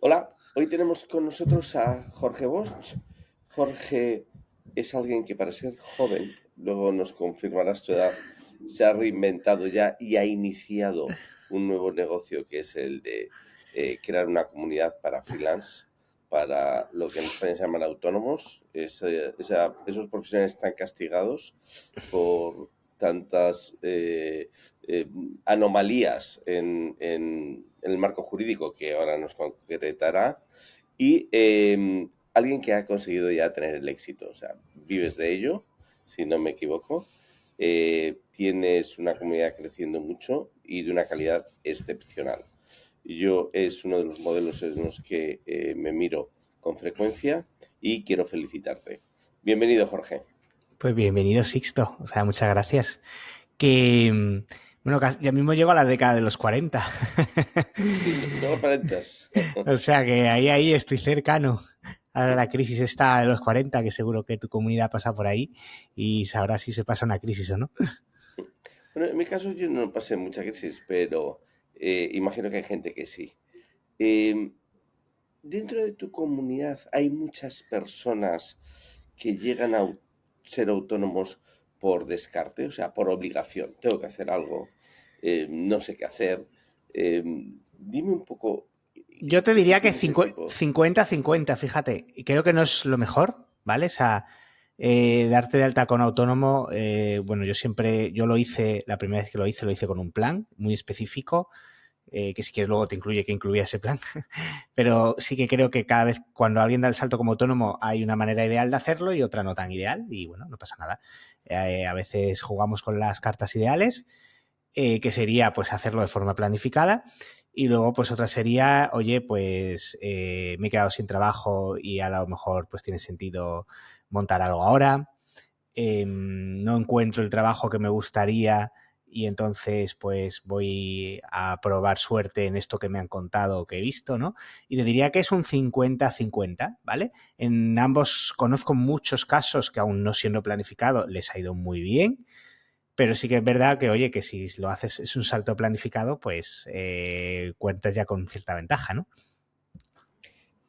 Hola, hoy tenemos con nosotros a Jorge Bosch. Jorge es alguien que para ser joven, luego nos confirmarás tu edad, se ha reinventado ya y ha iniciado un nuevo negocio que es el de crear una comunidad para freelance, para lo que en España se llaman autónomos. Esos profesionales están castigados por tantas eh, anomalías en el marco jurídico que ahora nos concretará y alguien que ha conseguido ya tener el éxito, o sea, vives de ello, si no me equivoco, tienes una comunidad creciendo mucho y de una calidad excepcional. Yo es uno de los modelos en los que me miro con frecuencia y quiero felicitarte. Bienvenido, Jorge. Pues bienvenido, Sixto. O sea, muchas gracias. Que, bueno, ya mismo llego a la década de los 40. Sí, no lo aparentas. O sea, que ahí estoy cercano a la crisis esta de los 40, que seguro que tu comunidad pasa por ahí y sabrás si se pasa una crisis o no. Bueno, en mi caso yo no pasé mucha crisis, pero imagino que hay gente que sí. Em, Dentro de tu comunidad hay muchas personas que llegan a ser autónomos por descarte, o sea, por obligación. Tengo que hacer algo, no sé qué hacer. Dime un poco Yo te si diría que tienes ese tipo. 50-50, fíjate. Y creo que no es lo mejor, ¿vale? O sea, darte de alta con autónomo, bueno, yo lo hice, la primera vez que lo hice con un plan muy específico, que si quieres luego te incluye que incluía ese plan. Pero sí que creo que cada vez cuando alguien da el salto como autónomo hay una manera ideal de hacerlo y otra no tan ideal y bueno, no pasa nada. A veces jugamos con las cartas ideales, que sería pues hacerlo de forma planificada y luego pues otra sería, oye, pues me he quedado sin trabajo y a lo mejor pues tiene sentido montar algo ahora. No encuentro el trabajo que me gustaría y entonces pues voy a probar suerte en esto que me han contado o que he visto, ¿no? Y te diría que es un 50-50, ¿vale? En ambos conozco muchos casos que aún no siendo planificado les ha ido muy bien, pero sí que es verdad que, oye, que si lo haces, es un salto planificado, pues cuentas ya con cierta ventaja, ¿no?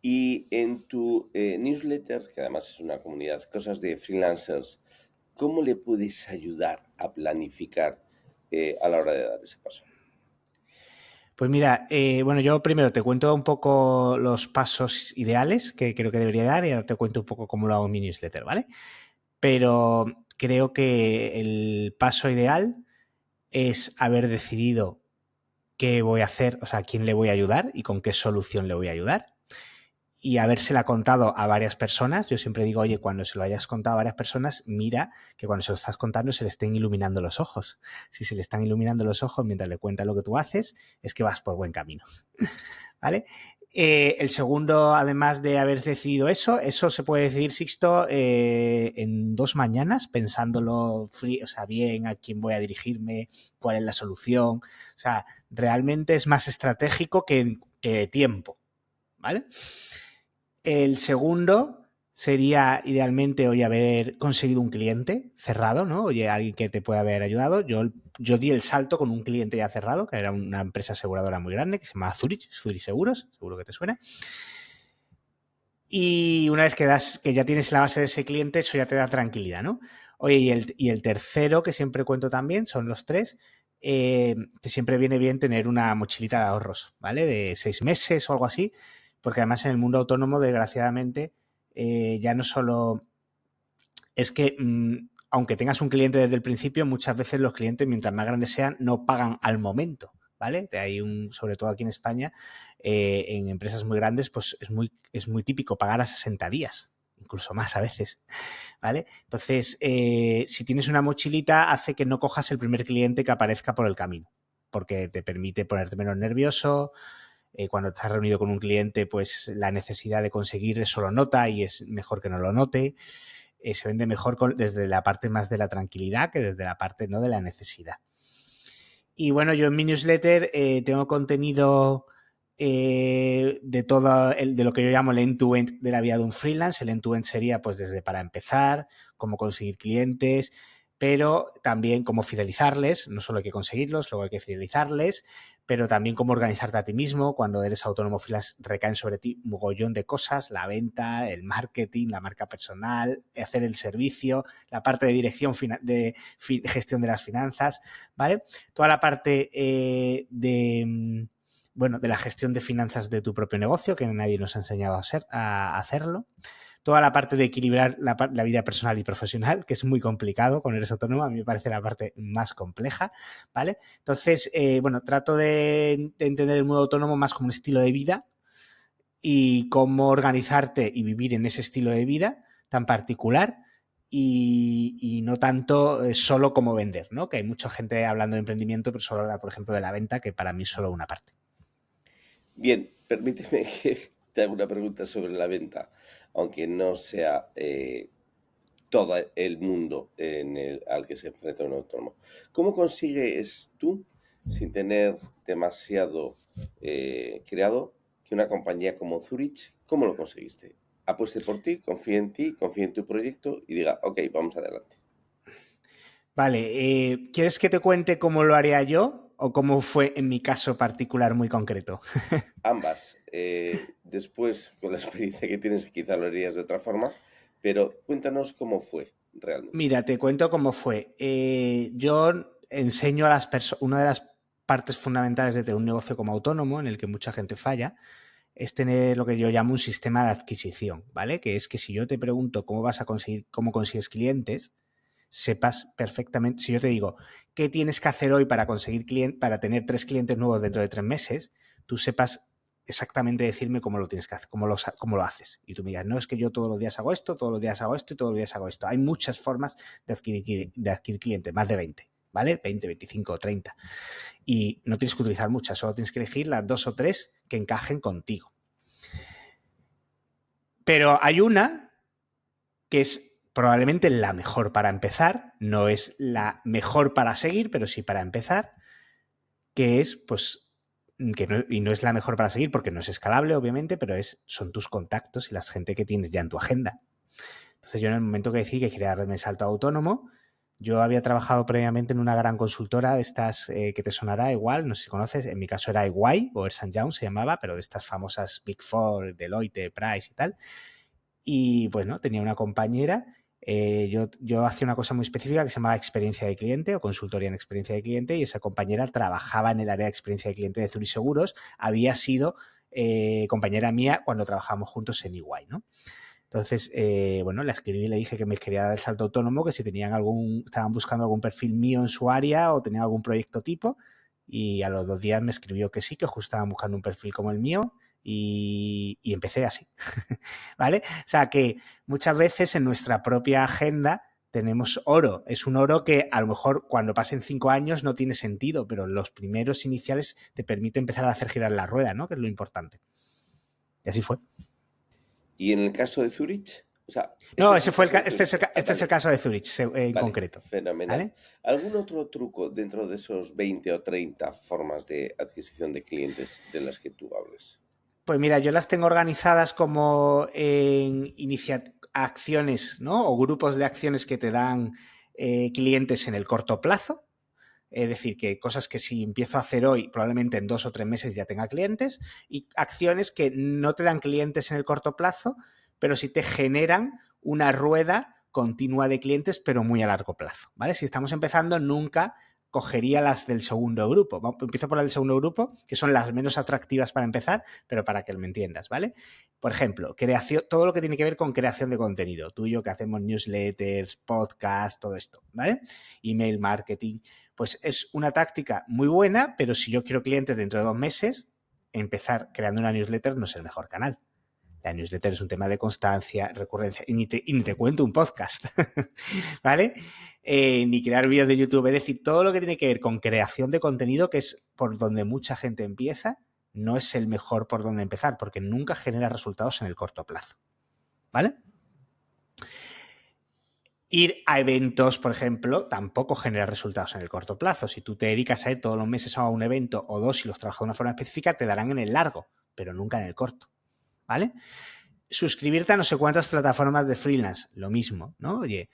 Y en tu newsletter, que además es una comunidad, cosas de freelancers, ¿cómo le puedes ayudar a planificar a la hora de dar ese paso? Pues mira, bueno, yo primero te cuento un poco los pasos ideales que creo que debería dar y ahora te cuento un poco cómo lo hago en mi newsletter, ¿vale? Pero creo que el paso ideal es haber decidido qué voy a hacer, o sea, a quién le voy a ayudar y con qué solución le voy a ayudar. Y habérsela contado a varias personas. Yo siempre digo, oye, cuando se lo hayas contado a varias personas, mira que cuando se lo estás contando se le estén iluminando los ojos. Si se le están iluminando los ojos mientras le cuentas lo que tú haces, es que vas por buen camino. ¿Vale? El segundo, además de haber decidido eso se puede decidir, Sixto, en 2 mañanas, pensándolo o sea, bien a quién voy a dirigirme, cuál es la solución. O sea, realmente es más estratégico que tiempo, ¿vale? El segundo sería idealmente, oye, haber conseguido un cliente cerrado, ¿no? Oye, alguien que te pueda haber ayudado. Yo di el salto con un cliente ya cerrado, que era una empresa aseguradora muy grande, que se llama Zurich Seguros, seguro que te suena. Y una vez que ya tienes la base de ese cliente, eso ya te da tranquilidad, ¿no? Oye, y el tercero, que siempre cuento también, son los tres, que siempre viene bien tener una mochilita de ahorros, ¿vale? De 6 meses o algo así, porque además en el mundo autónomo, desgraciadamente, ya no solo es que, aunque tengas un cliente desde el principio, muchas veces los clientes, mientras más grandes sean, no pagan al momento, ¿vale? De ahí, sobre todo aquí en España, en empresas muy grandes, pues es muy típico pagar a 60 días, incluso más a veces, ¿vale? Entonces, si tienes una mochilita, hace que no cojas el primer cliente que aparezca por el camino, porque te permite ponerte menos nervioso. Cuando estás reunido con un cliente, pues la necesidad de conseguir eso lo nota y es mejor que no lo note. Se vende mejor desde la parte más de la tranquilidad que desde la parte no de la necesidad. Y bueno, yo en mi newsletter tengo contenido de lo que yo llamo el end-to-end de la vida de un freelance. El end-to-end sería pues desde para empezar, cómo conseguir clientes, pero también cómo fidelizarles. No solo hay que conseguirlos, luego hay que fidelizarles, pero también cómo organizarte a ti mismo. Cuando eres autónomo, recaen sobre ti un mogollón de cosas: la venta, el marketing, la marca personal, hacer el servicio, la parte de dirección, de gestión de las finanzas, ¿vale? Toda la parte de la gestión de finanzas de tu propio negocio, que nadie nos ha enseñado a hacerlo. Toda la parte de equilibrar la vida personal y profesional, que es muy complicado cuando eres autónomo. A mí me parece la parte más compleja, ¿vale? Entonces, trato de entender el mundo autónomo más como un estilo de vida y cómo organizarte y vivir en ese estilo de vida tan particular y no tanto solo como vender, ¿no? Que hay mucha gente hablando de emprendimiento, pero solo habla, por ejemplo, de la venta, que para mí es solo una parte. Bien, permíteme que te haga una pregunta sobre la venta, aunque no sea todo el mundo al que se enfrenta un autónomo. ¿Cómo consigues tú, sin tener demasiado creado, que una compañía como Zurich, cómo lo conseguiste? Apueste por ti, confíe en tu proyecto y diga, ok, vamos adelante. Vale, ¿quieres que te cuente cómo lo haría yo o cómo fue en mi caso particular muy concreto? Ambas. Después, con la experiencia que tienes, quizá lo harías de otra forma, pero cuéntanos cómo fue realmente. Mira, te cuento cómo fue. Yo enseño a las personas, una de las partes fundamentales de tener un negocio como autónomo, en el que mucha gente falla, es tener lo que yo llamo un sistema de adquisición, ¿vale? Que es que si yo te pregunto cómo consigues clientes, sepas perfectamente. Si yo te digo, ¿qué tienes que hacer hoy para conseguir para tener 3 clientes nuevos dentro de 3 meses? Tú sepas exactamente decirme cómo lo tienes que hacer, cómo lo haces. Y tú me digas, no, es que yo todos los días hago esto, todos los días hago esto y todos los días hago esto. Hay muchas formas de adquirir clientes, más de 20, ¿vale? 20, 25 o 30. Y no tienes que utilizar muchas, solo tienes que elegir las 2 o 3 que encajen contigo. Pero hay una que es probablemente la mejor para empezar, no es la mejor para seguir, pero sí para empezar, que es, pues, y no es la mejor para seguir porque no es escalable, obviamente, pero son tus contactos y la gente que tienes ya en tu agenda. Entonces yo en el momento que decidí que quería darme el salto autónomo, yo había trabajado previamente en una gran consultora de estas que te sonará igual, no sé si conoces, en mi caso era EY o Ernst & Young se llamaba, pero de estas famosas Big Four, Deloitte, Price y tal. Y bueno, tenía una compañera, yo hacía una cosa muy específica que se llamaba experiencia de cliente o consultoría en experiencia de cliente, y esa compañera trabajaba en el área de experiencia de cliente de Zurich Seguros, había sido compañera mía cuando trabajábamos juntos en EY, ¿no? Entonces, le escribí y le dije que me quería dar el salto autónomo, que si estaban buscando algún perfil mío en su área o tenían algún proyecto tipo, y a los 2 días me escribió que sí, que justo estaban buscando un perfil como el mío, y empecé así, ¿vale? O sea que muchas veces en nuestra propia agenda tenemos oro. Es un oro que a lo mejor cuando pasen 5 años no tiene sentido, pero los primeros iniciales te permite empezar a hacer girar la rueda, ¿no? Que es lo importante. Y así fue. ¿Y en el caso de Zurich? O sea, No, este es el caso de Zurich en concreto. Fenomenal. ¿Vale? ¿Algún otro truco dentro de esos 20 o 30 formas de adquisición de clientes de las que tú hables? Pues mira, yo las tengo organizadas como en acciones, ¿no? O grupos de acciones que te dan clientes en el corto plazo. Es decir, que cosas que si empiezo a hacer hoy, probablemente en 2 o 3 meses ya tenga clientes, y acciones que no te dan clientes en el corto plazo, pero sí te generan una rueda continua de clientes, pero muy a largo plazo, ¿vale? Si estamos empezando, nunca cogería las del segundo grupo. Empiezo por el segundo grupo, que son las menos atractivas para empezar, pero para que me entiendas, ¿vale? Por ejemplo, todo lo que tiene que ver con creación de contenido. Tú y yo que hacemos newsletters, podcasts, todo esto, ¿vale? Email marketing. Pues es una táctica muy buena, pero si yo quiero clientes dentro de 2 meses, empezar creando una newsletter no es el mejor canal. La newsletter es un tema de constancia, recurrencia, y ni te cuento un podcast, ¿vale? Ni crear vídeos de YouTube. Es decir, todo lo que tiene que ver con creación de contenido, que es por donde mucha gente empieza, no es el mejor por donde empezar, porque nunca genera resultados en el corto plazo, ¿vale? Ir a eventos, por ejemplo, tampoco genera resultados en el corto plazo. Si tú te dedicas a ir todos los meses a un evento o 2 y los trabajas de una forma específica, te darán en el largo, pero nunca en el corto, ¿vale? Suscribirte a no sé cuántas plataformas de freelance, lo mismo, ¿no? Oye,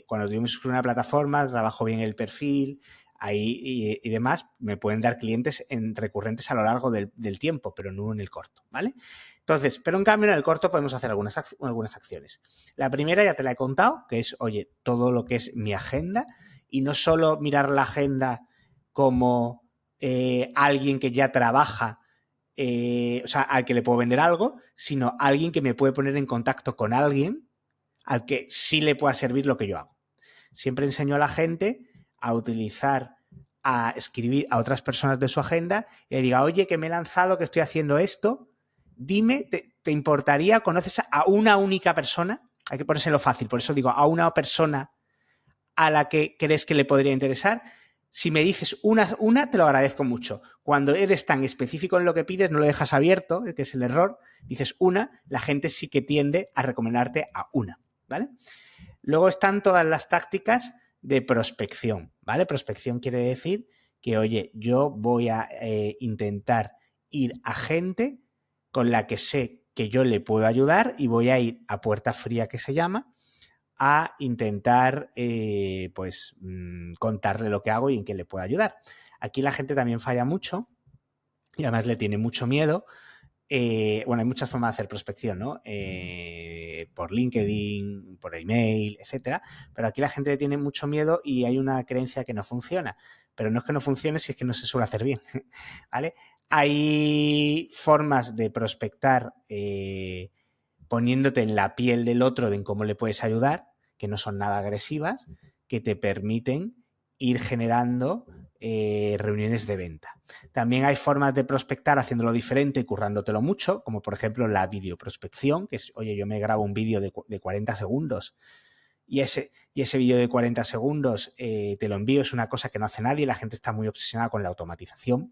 cuando yo me suscribo a una plataforma, trabajo bien el perfil ahí y demás, me pueden dar clientes recurrentes a lo largo del tiempo, pero no en el corto, ¿vale? Entonces, pero en cambio en el corto podemos hacer algunas acciones. La primera ya te la he contado, que es, oye, todo lo que es mi agenda, y no solo mirar la agenda como alguien que ya trabaja, o sea, al que le puedo vender algo, sino alguien que me puede poner en contacto con alguien al que sí le pueda servir lo que yo hago. Siempre enseño a la gente a utilizar, a escribir a otras personas de su agenda y le diga, oye, que me he lanzado, que estoy haciendo esto, dime, ¿te importaría? ¿Conoces a una única persona? Hay que ponérselo fácil, por eso digo, a una persona a la que crees que le podría interesar. Si me dices una, te lo agradezco mucho. Cuando eres tan específico en lo que pides, no lo dejas abierto, que es el error, dices una, la gente sí que tiende a recomendarte a una, ¿vale? Luego están todas las tácticas de prospección, ¿vale? Prospección quiere decir que, oye, yo voy a intentar ir a gente con la que sé que yo le puedo ayudar y voy a ir a puerta fría, que se llama, a intentar pues contarle lo que hago y en qué le puedo ayudar. Aquí la gente también falla mucho y además le tiene mucho miedo. Bueno, hay muchas formas de hacer prospección, ¿no? Por LinkedIn, por email, etcétera. Pero aquí la gente le tiene mucho miedo y hay una creencia que no funciona. Pero no es que no funcione, si es que no se suele hacer bien, ¿vale? Hay formas de prospectar poniéndote en la piel del otro de en cómo le puedes ayudar, que no son nada agresivas, que te permiten ir generando reuniones de venta. También hay formas de prospectar haciéndolo diferente y currándotelo mucho, como por ejemplo la videoprospección, que es, oye, yo me grabo un vídeo de 40 segundos y ese vídeo de 40 segundos te lo envío, es una cosa que no hace nadie, la gente está muy obsesionada con la automatización.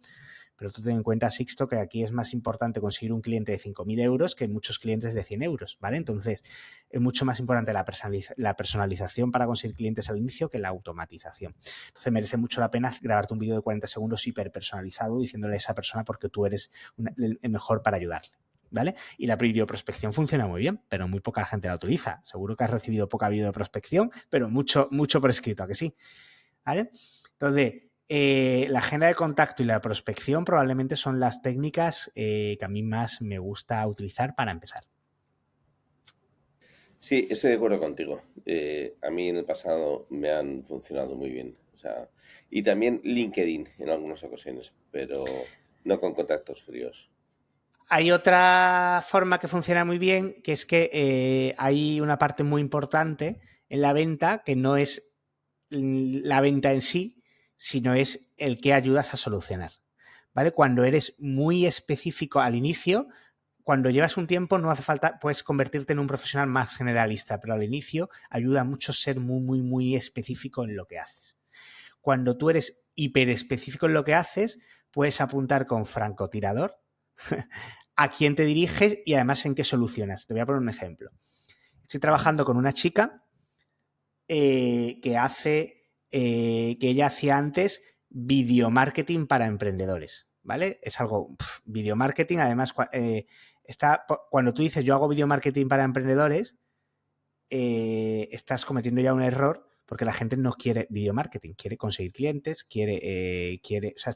Pero tú ten en cuenta, Sixto, que aquí es más importante conseguir un cliente de 5.000 euros que muchos clientes de 100 euros, ¿vale? Entonces, es mucho más importante la personalización para conseguir clientes al inicio que la automatización. Entonces, merece mucho la pena grabarte un vídeo de 40 segundos hiper personalizado diciéndole a esa persona porque tú eres el mejor para ayudarle, ¿vale? Y la videoprospección funciona muy bien, pero muy poca gente la utiliza. Seguro que has recibido poca videoprospección, pero mucho por escrito, ¿a que sí? ¿Vale? Entonces, la agenda de contacto y la prospección probablemente son las técnicas que a mí más me gusta utilizar para empezar. Sí, estoy de acuerdo contigo. A mí en el pasado me han funcionado muy bien. O sea, y también LinkedIn en algunas ocasiones, pero no con contactos fríos. Hay otra forma que funciona muy bien, que es que hay una parte muy importante en la venta que no es la venta en sí, sino es el que ayudas a solucionar, ¿vale? Cuando eres muy específico al inicio, cuando llevas un tiempo no hace falta, puedes convertirte en un profesional más generalista, pero al inicio ayuda mucho ser muy específico en lo que haces. Cuando tú eres hiper específico en lo que haces, puedes apuntar con francotirador a quién te diriges y además en qué solucionas. Te voy a poner un ejemplo. Estoy trabajando con una chica que ella hacía antes video marketing para emprendedores, ¿vale? Es algo, video marketing, además, cuando tú dices yo hago video marketing para emprendedores, estás cometiendo ya un error porque la gente no quiere video marketing, quiere conseguir clientes, quiere, o sea,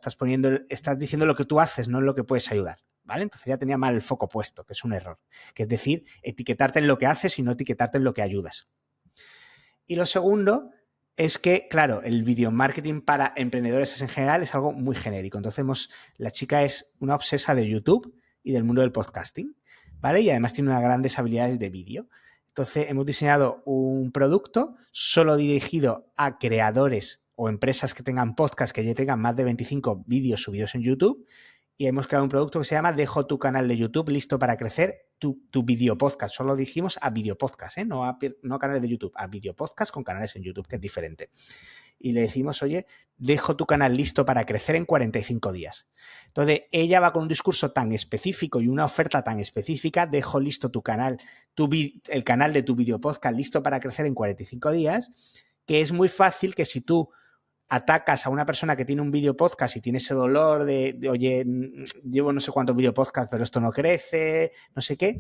estás diciendo lo que tú haces, no lo que puedes ayudar, ¿vale? Entonces ya tenía mal el foco puesto, que es un error, que es decir, etiquetarte en lo que haces y no etiquetarte en lo que ayudas. Y lo segundo es que, claro, el video marketing para emprendedores en general es algo muy genérico. Entonces, la chica es una obsesa de YouTube y del mundo del podcasting, ¿vale? Y además tiene unas grandes habilidades de vídeo. Entonces, hemos diseñado un producto solo dirigido a creadores o empresas que tengan podcast, que ya tengan más de 25 vídeos subidos en YouTube, y hemos creado un producto que se llama Dejo tu canal de YouTube listo para crecer, tu video podcast. Solo dijimos a video podcast, no a canales de YouTube, a video podcast con canales en YouTube, que es diferente. Y le decimos, oye, dejo tu canal listo para crecer en 45 días. Entonces, ella va con un discurso tan específico y una oferta tan específica, dejo listo tu canal, el canal de tu video podcast listo para crecer en 45 días, que es muy fácil que si tú atacas a una persona que tiene un video podcast y tiene ese dolor de oye, llevo no sé cuántos video podcast, pero esto no crece, no sé qué,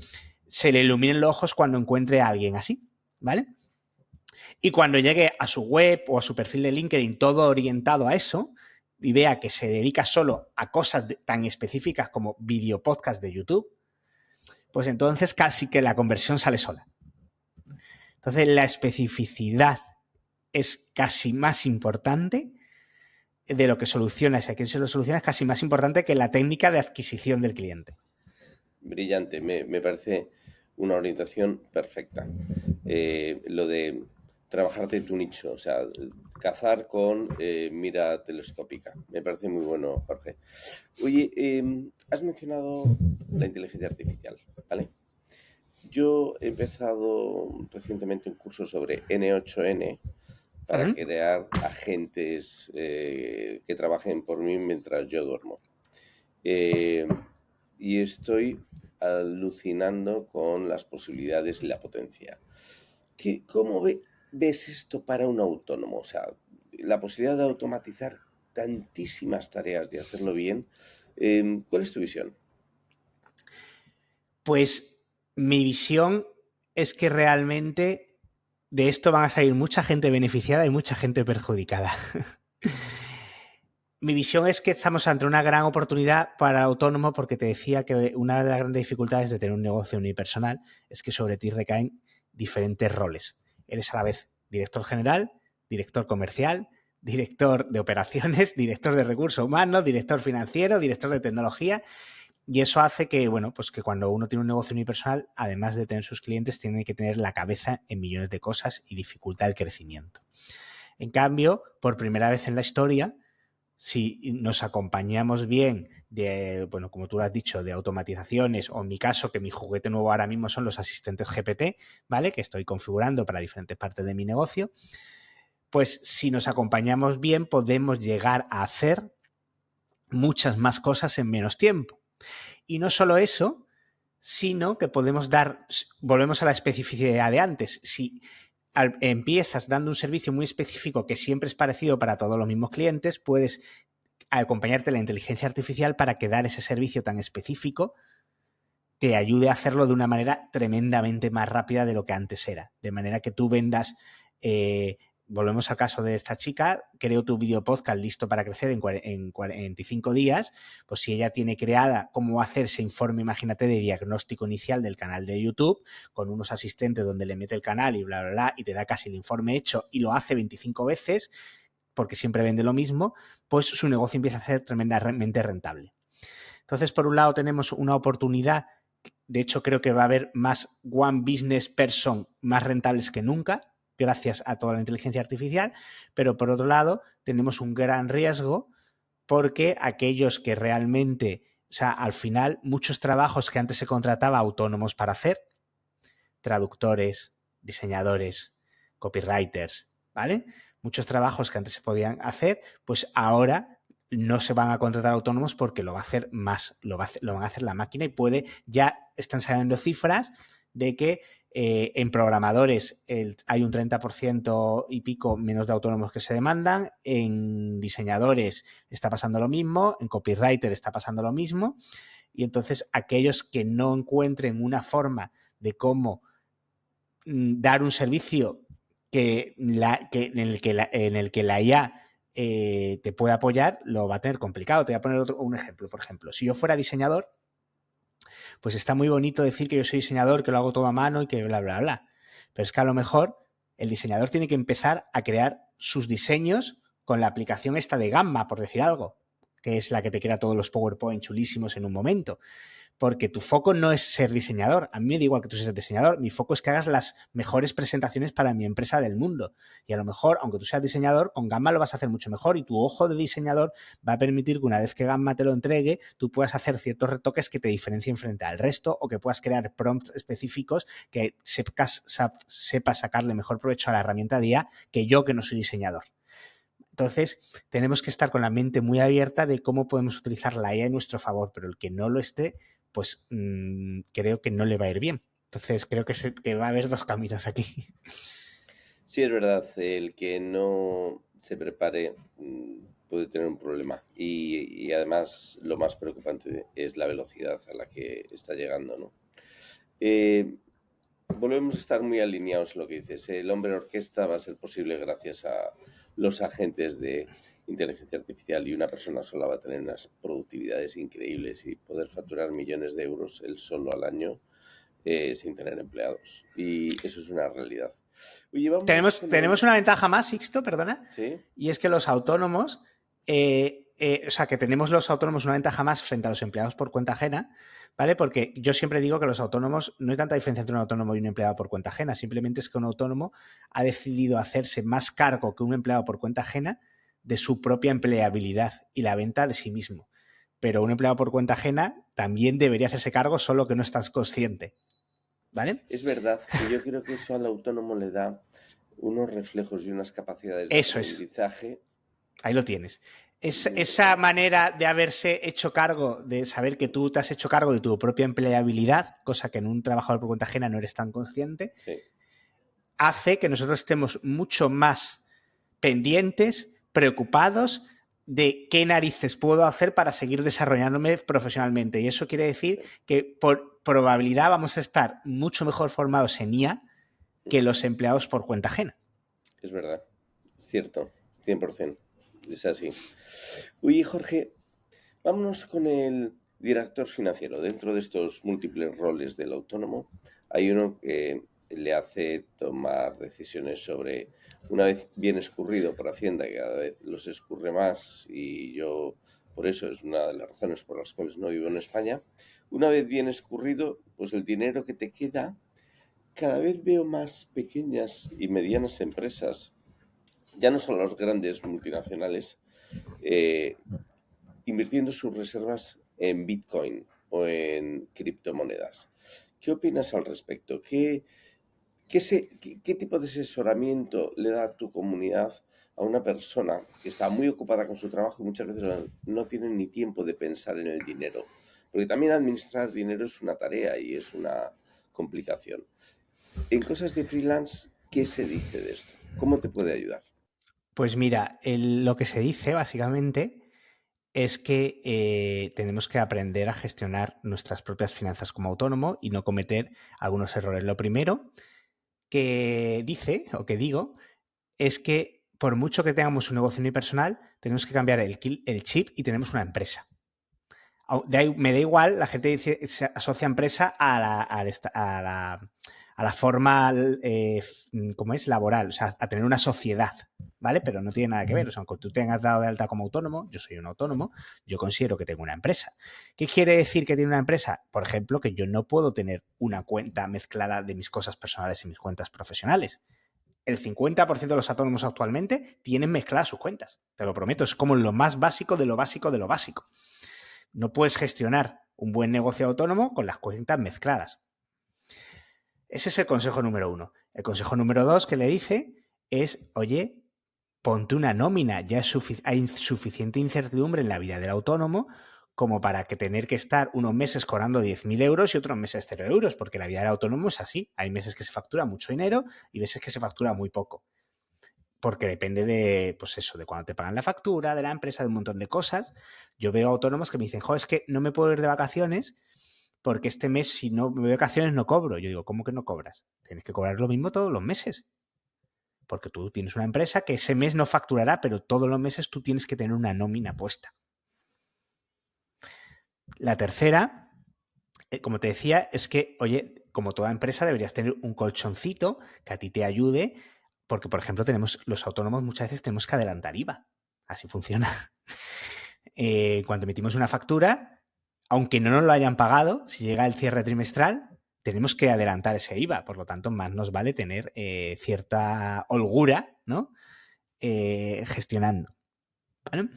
se le iluminen los ojos cuando encuentre a alguien así, ¿vale? Y cuando llegue a su web o a su perfil de LinkedIn todo orientado a eso y vea que se dedica solo a cosas tan específicas como video podcast de YouTube, pues entonces casi que la conversión sale sola. Entonces la especificidad es casi más importante de lo que solucionas. Y aquí se lo soluciona es casi más importante que la técnica de adquisición del cliente. Brillante, me parece una orientación perfecta. Lo de trabajarte tu nicho, o sea, cazar con mira telescópica. Me parece muy bueno, Jorge. Oye, has mencionado la inteligencia artificial, ¿vale? Yo he empezado recientemente un curso sobre N8N para crear agentes que trabajen por mí mientras yo duermo. Y estoy alucinando con las posibilidades y la potencia. ¿Cómo ves esto para un autónomo? O sea, la posibilidad de automatizar tantísimas tareas y hacerlo bien. ¿Cuál es tu visión? Pues mi visión es que realmente de esto van a salir mucha gente beneficiada y mucha gente perjudicada. Mi visión es que estamos ante una gran oportunidad para el autónomo porque te decía que una de las grandes dificultades de tener un negocio unipersonal es que sobre ti recaen diferentes roles. Eres a la vez director general, director comercial, director de operaciones, director de recursos humanos, director financiero, director de tecnología. Y eso hace que, bueno, pues que cuando uno tiene un negocio unipersonal, además de tener sus clientes, tiene que tener la cabeza en millones de cosas y dificulta el crecimiento. En cambio, por primera vez en la historia, si nos acompañamos bien de, bueno, como tú lo has dicho, de automatizaciones, o en mi caso, que mi juguete nuevo ahora mismo son los asistentes GPT, ¿vale? Que estoy configurando para diferentes partes de mi negocio, pues si nos acompañamos bien, podemos llegar a hacer muchas más cosas en menos tiempo. Y no solo eso, sino que podemos dar, volvemos a la especificidad de antes, si empiezas dando un servicio muy específico que siempre es parecido para todos los mismos clientes, puedes acompañarte la inteligencia artificial para que dar ese servicio tan específico te ayude a hacerlo de una manera tremendamente más rápida de lo que antes era. De manera que tú vendas, volvemos al caso de esta chica, creo tu video podcast listo para crecer en 45 días, pues si ella tiene creada cómo hacer ese informe, imagínate, de diagnóstico inicial del canal de YouTube, con unos asistentes donde le mete el canal y bla, bla, bla, y te da casi el informe hecho y lo hace 25 veces, porque siempre vende lo mismo, pues su negocio empieza a ser tremendamente rentable. Entonces, por un lado, tenemos una oportunidad. De hecho, creo que va a haber más one business person más rentables que nunca, gracias a toda la inteligencia artificial. Pero por otro lado, tenemos un gran riesgo porque aquellos que realmente, o sea, al final, muchos trabajos que antes se contrataba autónomos para hacer, traductores, diseñadores, copywriters, ¿vale? Muchos trabajos que antes se podían hacer, pues ahora no se van a contratar autónomos porque lo va a hacer más, lo van a hacer la máquina y ya están saliendo cifras de que en programadores hay un 30% y pico menos de autónomos que se demandan, en diseñadores está pasando lo mismo, en copywriter está pasando lo mismo, y entonces aquellos que no encuentren una forma de cómo dar un servicio en el que la IA te puede apoyar, lo va a tener complicado. Te voy a poner un ejemplo. Por ejemplo, si yo fuera diseñador, pues está muy bonito decir que yo soy diseñador, que lo hago todo a mano y que bla, bla, bla. Pero es que a lo mejor el diseñador tiene que empezar a crear sus diseños con la aplicación esta de Gamma, por decir algo, que es la que te crea todos los PowerPoint chulísimos en un momento. Porque tu foco no es ser diseñador. A mí me da igual que tú seas diseñador. Mi foco es que hagas las mejores presentaciones para mi empresa del mundo. Y a lo mejor, aunque tú seas diseñador, con Gamma lo vas a hacer mucho mejor y tu ojo de diseñador va a permitir que una vez que Gamma te lo entregue, tú puedas hacer ciertos retoques que te diferencien frente al resto o que puedas crear prompts específicos que sepas sacarle mejor provecho a la herramienta de IA que yo, que no soy diseñador. Entonces, tenemos que estar con la mente muy abierta de cómo podemos utilizar la IA en nuestro favor, pero el que no lo esté, pues creo que no le va a ir bien. Entonces, creo que va a haber dos caminos aquí. Sí, es verdad, el que no se prepare puede tener un problema. Y además lo más preocupante es la velocidad a la que está llegando, ¿no? Eh, volvemos a estar muy alineados en lo que dices. El hombre orquesta va a ser posible gracias a los agentes de inteligencia artificial y una persona sola va a tener unas productividades increíbles y poder facturar millones de euros él solo al año sin tener empleados. Y eso es una realidad. Oye, vámonos con Tenemos una ventaja más, Sixto, perdona, ¿Sí? y es que los autónomos, o sea, que tenemos los autónomos una ventaja más frente a los empleados por cuenta ajena, ¿vale? Porque yo siempre digo que los autónomos, no hay tanta diferencia entre un autónomo y un empleado por cuenta ajena, simplemente es que un autónomo ha decidido hacerse más cargo que un empleado por cuenta ajena de su propia empleabilidad y la venta de sí mismo. Pero un empleado por cuenta ajena también debería hacerse cargo, solo que no estás consciente, ¿vale? Es verdad que yo creo que eso al autónomo le da unos reflejos y unas capacidades de Eso es. aprendizaje. Ahí lo tienes. Muy Esa interesantes. manera de haberse hecho cargo, de saber que tú te has hecho cargo de tu propia empleabilidad, cosa que en un trabajador por cuenta ajena no eres tan consciente, Sí, hace que nosotros estemos mucho más pendientes, preocupados de qué narices puedo hacer para seguir desarrollándome profesionalmente. Y eso quiere decir sí, que por probabilidad vamos a estar mucho mejor formados en IA que los empleados por cuenta ajena. es verdad. Cierto, 100%. Es así. Oye, Jorge, vámonos con el director financiero. Dentro de estos múltiples roles del autónomo, hay uno que le hace tomar decisiones sobre, una vez bien escurrido por Hacienda, que cada vez los escurre más, y yo por eso es una de las razones por las cuales no vivo en España, una vez bien escurrido, pues el dinero que te queda, cada vez veo más pequeñas y medianas empresas, ya no son las grandes multinacionales, eh, invirtiendo sus reservas en Bitcoin o en criptomonedas. ¿Qué opinas al respecto? ¿Qué tipo de asesoramiento le da a tu comunidad a una persona que está muy ocupada con su trabajo y muchas veces no tiene ni tiempo de pensar en el dinero? Porque también administrar dinero es una tarea y es una complicación. En cosas de freelance, ¿qué se dice de esto? ¿Cómo te puede ayudar? Pues mira, lo que se dice básicamente es que tenemos que aprender a gestionar nuestras propias finanzas como autónomo y no cometer algunos errores. Lo primero que dice o que digo es que por mucho que tengamos un negocio unipersonal, tenemos que cambiar el chip y tenemos una empresa. Me da igual, la gente dice, se asocia empresa a la forma, ¿cómo es? Laboral, o sea, a tener una sociedad, ¿vale? Pero no tiene nada que ver. O sea, aunque tú tengas dado de alta como autónomo, yo soy un autónomo, yo considero que tengo una empresa. ¿Qué quiere decir que tiene una empresa? Por ejemplo, que yo no puedo tener una cuenta mezclada de mis cosas personales y mis cuentas profesionales. El 50% de los autónomos actualmente tienen mezcladas sus cuentas. Te lo prometo, es como lo más básico de lo básico de lo básico. No puedes gestionar un buen negocio autónomo con las cuentas mezcladas. Ese es el consejo número 1. El consejo número 2 que le dice es, oye, ponte una nómina. Ya hay suficiente incertidumbre en la vida del autónomo como para que tener que estar unos meses cobrando 10.000 euros y otros meses 0 euros, porque la vida del autónomo es así. Hay meses que se factura mucho dinero y meses que se factura muy poco. Porque depende de, pues eso, de cuando te pagan la factura, de la empresa, de un montón de cosas. Yo veo autónomos que me dicen, jo, es que no me puedo ir de vacaciones porque este mes, si no me voy de vacaciones, no cobro. Yo digo, ¿cómo que no cobras? Tienes que cobrar lo mismo todos los meses. Porque tú tienes una empresa que ese mes no facturará, pero todos los meses tú tienes que tener una nómina puesta. La tercera, como te decía, es que, oye, como toda empresa deberías tener un colchoncito que a ti te ayude, porque, por ejemplo, los autónomos muchas veces tenemos que adelantar IVA. Así funciona. Cuando emitimos una factura, aunque no nos lo hayan pagado, si llega el cierre trimestral, tenemos que adelantar ese IVA. Por lo tanto, más nos vale tener cierta holgura, ¿no? Gestionando. ¿Vale?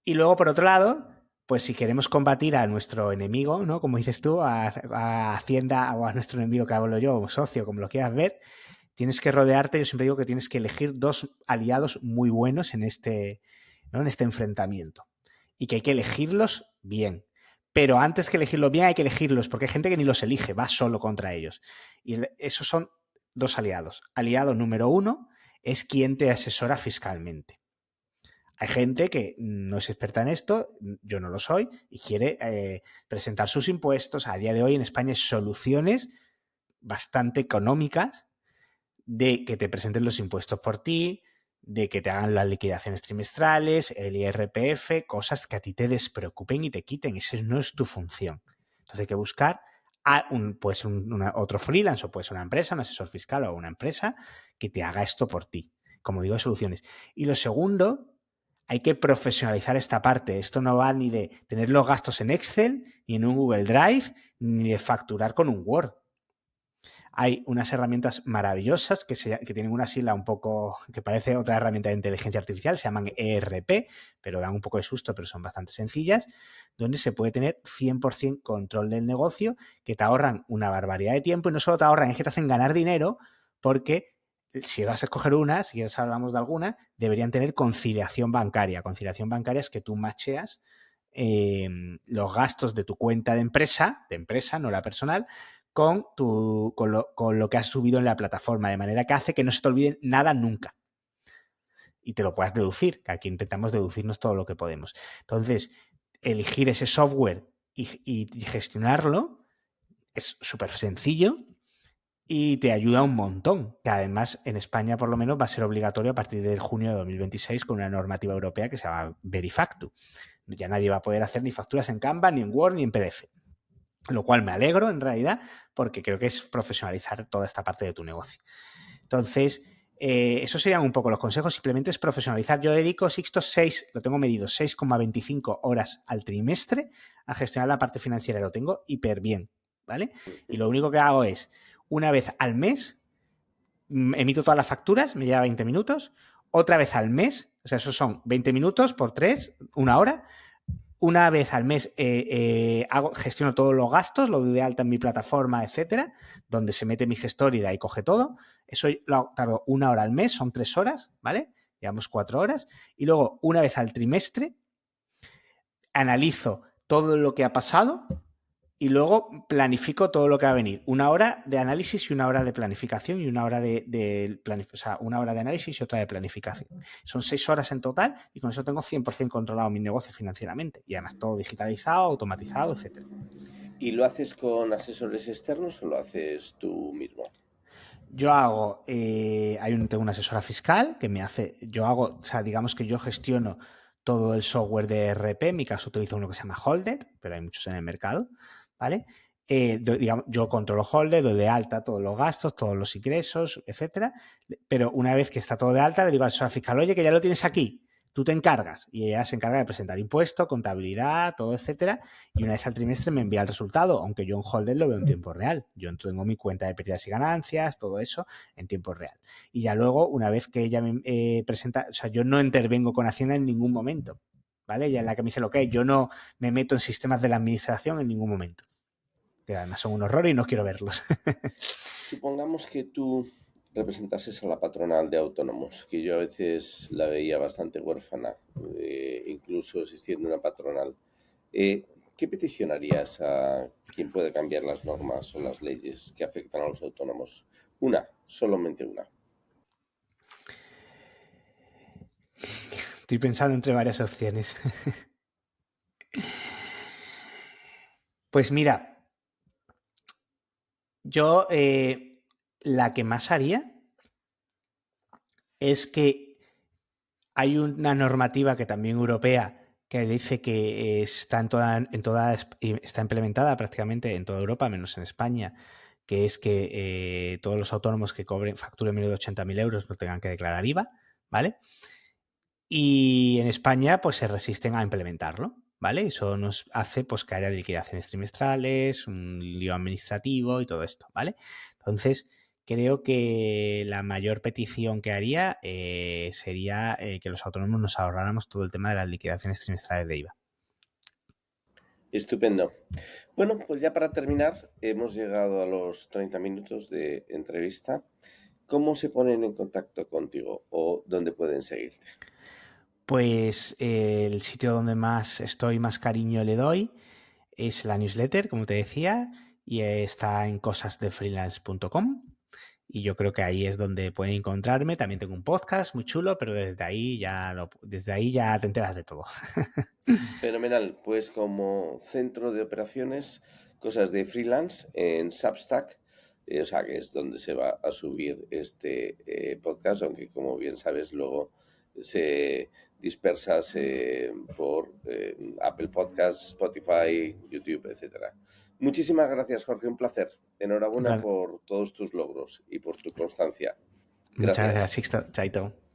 Y luego, por otro lado, pues si queremos combatir a nuestro enemigo, ¿no? Como dices tú, a Hacienda o a nuestro enemigo que hablo yo, o socio, como lo quieras ver, tienes que rodearte, yo siempre digo que tienes que elegir dos aliados muy buenos en ¿no? En este enfrentamiento. Y que hay que elegirlos bien. Pero antes que elegirlos bien hay que elegirlos, porque hay gente que ni los elige, va solo contra ellos. Y esos son dos aliados. Aliado número 1 es quien te asesora fiscalmente. Hay gente que no es experta en esto, yo no lo soy, y quiere presentar sus impuestos. A día de hoy en España hay soluciones bastante económicas de que te presenten los impuestos por ti, de que te hagan las liquidaciones trimestrales, el IRPF, cosas que a ti te despreocupen y te quiten. Esa no es tu función. Entonces hay que buscar puede ser otro freelance o puede ser una empresa, un asesor fiscal o una empresa que te haga esto por ti. Como digo, soluciones. Y lo segundo, hay que profesionalizar esta parte. Esto no va ni de tener los gastos en Excel, ni en un Google Drive, ni de facturar con un Word. Hay unas herramientas maravillosas que tienen una sigla un poco, que parece otra herramienta de inteligencia artificial, se llaman ERP, pero dan un poco de susto, pero son bastante sencillas, donde se puede tener 100% control del negocio, que te ahorran una barbaridad de tiempo y no solo te ahorran, es que te hacen ganar dinero, porque si vas a escoger una, si quieres hablamos de alguna, deberían tener conciliación bancaria. Conciliación bancaria es que tú macheas los gastos de tu cuenta de empresa, no la personal, con lo que has subido en la plataforma, de manera que hace que no se te olvide nada nunca. Y te lo puedas deducir, que aquí intentamos deducirnos todo lo que podemos. Entonces, elegir ese software y gestionarlo es súper sencillo y te ayuda un montón. Que además, en España, por lo menos, va a ser obligatorio a partir de junio de 2026 con una normativa europea que se llama Verifactu. Ya nadie va a poder hacer ni facturas en Canva, ni en Word, ni en PDF. Lo cual me alegro, en realidad, porque creo que es profesionalizar toda esta parte de tu negocio. Entonces, esos serían un poco los consejos. Simplemente es profesionalizar. Yo dedico, Sixto, lo tengo medido, 6,25 horas al trimestre a gestionar la parte financiera. Lo tengo hiper bien, ¿vale? Y lo único que hago es, una vez al mes, emito todas las facturas, me lleva 20 minutos. Otra vez al mes, o sea, esos son 20 minutos por 3, una hora. Una vez al mes gestiono todos los gastos, lo doy de alta en mi plataforma, etcétera, donde se mete mi gestor y de ahí coge todo. Eso lo tardo 1 hora al mes, son 3 horas, ¿vale? Llevamos 4 horas. Y luego, una vez al trimestre, analizo todo lo que ha pasado y luego planifico todo lo que va a venir. 1 hora de análisis y 1 hora de planificación y 1 hora o sea, 1 hora de análisis y otra de planificación. Son 6 horas en total y con eso tengo 100% controlado mi negocio financieramente. Y además todo digitalizado, automatizado, etc. ¿Y lo haces con asesores externos o lo haces tú mismo? Yo hago, tengo una asesora fiscal que me hace, o sea, digamos que yo gestiono todo el software de ERP, en mi caso utilizo uno que se llama Holded, pero hay muchos en el mercado, ¿vale? Digamos, yo controlo Holded, doy de alta todos los gastos, todos los ingresos, etcétera, pero una vez que está todo de alta, le digo a la asesora fiscal, oye, que ya lo tienes aquí, tú te encargas, y ella se encarga de presentar impuestos, contabilidad, todo, etcétera, y una vez al trimestre me envía el resultado, aunque yo en Holded lo veo en tiempo real. Yo tengo mi cuenta de pérdidas y ganancias, todo eso en tiempo real. Y ya luego, una vez que ella me presenta, o sea, yo no intervengo con Hacienda en ningún momento, ¿vale? Ella es la que me dice lo que es, yo no me meto en sistemas de la administración en ningún momento, que además son un horror y no quiero verlos. Supongamos que tú representases a la patronal de autónomos, que yo a veces la veía bastante huérfana, incluso existiendo una patronal. ¿Qué petición harías a quien puede cambiar las normas o las leyes que afectan a los autónomos? Una, solamente una. Estoy pensando entre varias opciones. Pues mira, yo la que más haría es que hay una normativa que también europea que dice que está está implementada prácticamente en toda Europa, menos en España, que es que todos los autónomos que facturen menos de 80.000 euros no tengan que declarar IVA, ¿vale? Y en España pues se resisten a implementarlo, ¿vale? Eso nos hace pues que haya liquidaciones trimestrales, un lío administrativo y todo esto, ¿vale? Entonces, creo que la mayor petición que haría sería que los autónomos nos ahorráramos todo el tema de las liquidaciones trimestrales de IVA. Estupendo. Bueno, pues ya para terminar, hemos llegado a los 30 minutos de entrevista. ¿Cómo se ponen en contacto contigo o dónde pueden seguirte? Pues el sitio donde más cariño le doy es la newsletter, como te decía, y está en cosasdefreelance.com. Y yo creo que ahí es donde pueden encontrarme. También tengo un podcast muy chulo, pero desde ahí ya te enteras de todo. Fenomenal. Pues como centro de operaciones, cosas de freelance en Substack, o sea, que es donde se va a subir este podcast, aunque como bien sabes, luego se dispersa por Apple Podcasts, Spotify, YouTube, etcétera. Muchísimas gracias, Jorge, un placer. Un Enhorabuena placer. por todos tus logros y por tu constancia. Muchas gracias, Gracias. Sixto. Chaito.